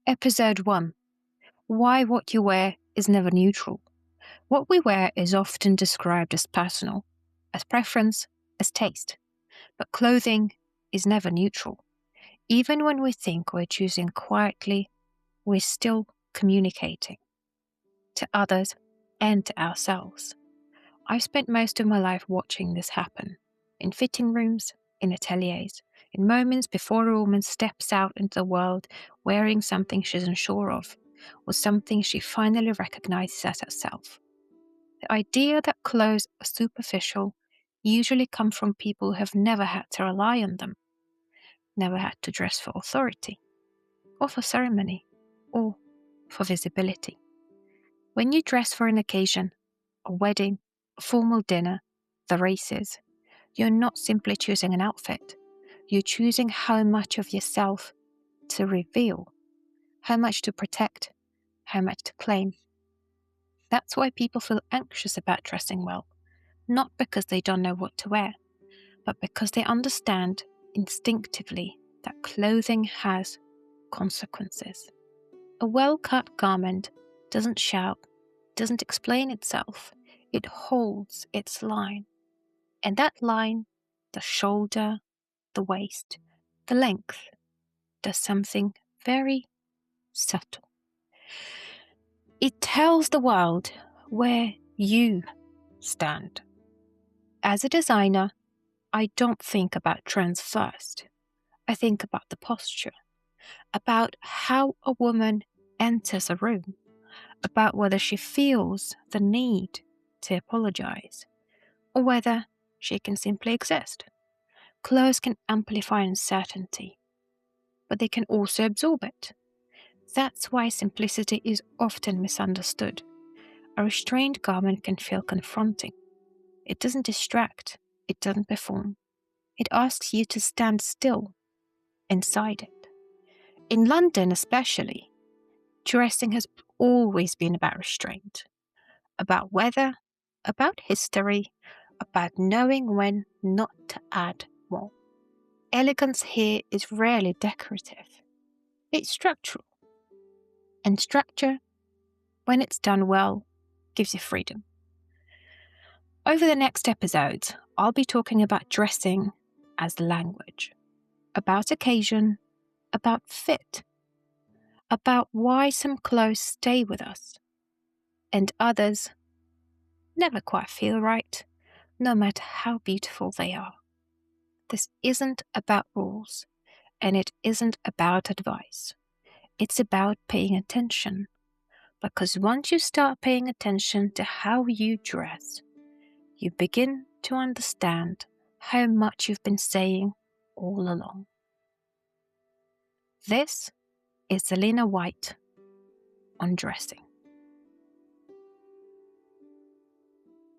Episode 1. Why what you wear is never neutral. What we wear is often described as personal, as preference, as taste. But clothing is never neutral. Even when we think we're choosing quietly, we're still communicating to others and to ourselves. I've spent most of my life watching this happen in fitting rooms, in ateliers, in moments before a woman steps out into the world wearing something she's unsure of, or something she finally recognizes as herself. The idea that clothes are superficial usually come from people who have never had to rely on them, never had to dress for authority, or for ceremony, or for visibility. When you dress for an occasion, a wedding, a formal dinner, the races, you're not simply choosing an outfit. You're choosing how much of yourself to reveal, how much to protect, how much to claim. That's why people feel anxious about dressing well, not because they don't know what to wear, but because they understand instinctively that clothing has consequences. A well-cut garment doesn't shout, doesn't explain itself. It holds its line. And that line, the shoulder, the waist, the length, does something very subtle. It tells the world where you stand. As a designer, I don't think about trends first. I think about the posture, about how a woman enters a room, about whether she feels the need to apologize, or whether she can simply exist. Clothes can amplify uncertainty, but they can also absorb it. That's why simplicity is often misunderstood. A restrained garment can feel confronting. It doesn't distract, it doesn't perform. It asks you to stand still inside it. In London especially, dressing has always been about restraint, about weather, about history, about knowing when not to add more. Elegance here is rarely decorative. It's structural. And structure, when it's done well, gives you freedom. Over the next episodes, I'll be talking about dressing as language, about occasion, about fit, about why some clothes stay with us and others never quite feel right, no matter how beautiful they are. This isn't about rules, and it isn't about advice. It's about paying attention, because once you start paying attention to how you dress, you begin to understand how much you've been saying all along. This is Zalinah White on dressing.